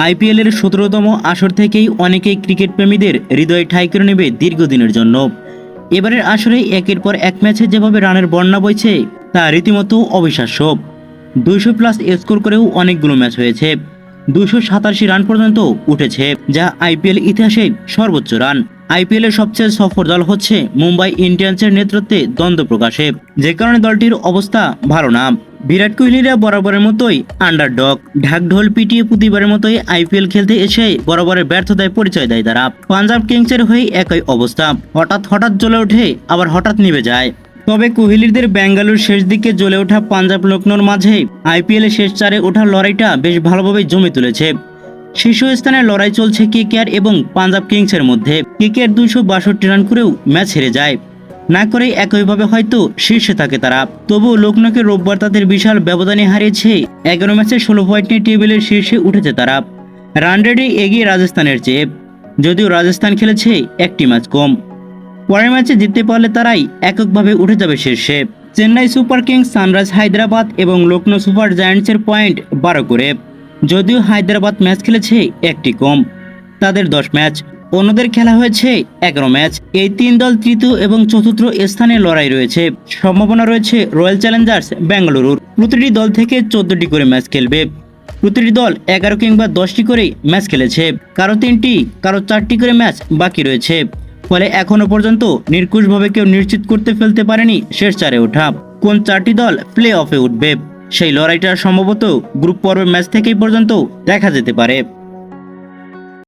IPL এর ১৭তম আসর থেকেই অনেকেই ক্রিকেট প্রেমীদের হৃদয়ে ঠাঁই করে নেবে দীর্ঘদিনের জন্য। এবারের আসরে একের পর এক ম্যাচে যেভাবে রানের বন্যা বইছে তা রীতিমতো অবিশ্বাস্য। ২০০+ স্কোর করেও অনেকগুলো ম্যাচ হয়েছে। ২৮৭ রান পর্যন্ত উঠেছে, যা আইপিএল ইতিহাসে সর্বোচ্চ রান। আইপিএল এর সবচেয়ে সফল দল হচ্ছে মুম্বাই ইন্ডিয়ান্সের নেতৃত্বে দ্বন্দ্ব প্রকাশে, যে কারণে দলটির অবস্থা ভালো না। বিরাট কোহলিরা বরাবরের মতোই আন্ডারডগ, ঢাকঢোল পিটিয়ে প্রতিবারের মতোই আইপিএল খেলতে এসে বরাবরের ব্যর্থতায় পরিচয় দেয় তারা। পাঞ্জাব কিংসের হয়ে একই অবস্থা, হঠাৎ জ্বলে ওঠে, আবার হঠাৎ নিভে যায়। তবে কোহলিদের বেঙ্গালুর শেষ দিকে জ্বলে ওঠা পাঞ্জাব লখনৌর মাঝে আইপিএল শেষ চারে ওঠার লড়াইটা বেশ ভালোভাবে জমে তুলেছে। শীর্ষস্থানে লড়াই চলছে কেকেআর এবং পাঞ্জাব কিংসের মধ্যে। কেকেআর ২৬২ রান করেও ম্যাচ হেরে যায়, না করে একইভাবে হয়তো শীর্ষে থাকে তারা। তবুও লখনৌকে রোববার তাদের বিশাল ব্যবধানে হারিয়েছে। ১১ ম্যাচে ১৬ পয়েন্ট নিয়ে টেবিলের শীর্ষে উঠেছে তারা, রান রেটে এগিয়ে রাজস্থানের চেয়ে। যদিও রাজস্থান খেলেছে একটি ম্যাচ কম। পরের ম্যাচে জিততে পারলে তারাই এককভাবে উঠে যাবে শীর্ষে। Chennai Super Kings, Sunrise Hyderabad এবং লখনৌ সুপার জায়ান্টসের পয়েন্ট ১২ করে। যদিও হায়দ্রাবাদ ম্যাচ খেলেছে একটি কম, তাদের ১০ ম্যাচ। অন্যদের খেলা হয়েছে ১১ ম্যাচ। এই তিন দল তৃতীয় এবং চতুর্থ স্থানে লড়াই রয়েছে। সম্ভাবনা রয়েছে রয়্যাল চ্যালেঞ্জার্স বেঙ্গালুরুর। প্রতিটি দল থেকে ১৪টি করে ম্যাচ খেলবে। প্রতিটি দল ১১ কিংবা ১০টি করে ম্যাচ খেলেছে, কারো ৩টি, কারো ৪টি করে ম্যাচ বাকি রয়েছে। ফলে এখনো পর্যন্ত নির্কুশভাবে কেউ নিশ্চিত করতে ফেলতে পারেনি শেষ চারে ওঠা। কোন ৪টি দল প্লে অফে উঠবে সেই লড়াইটা সম্ভবত গ্রুপ পর্বের ম্যাচ থেকেই পর্যন্ত দেখা যেতে পারে।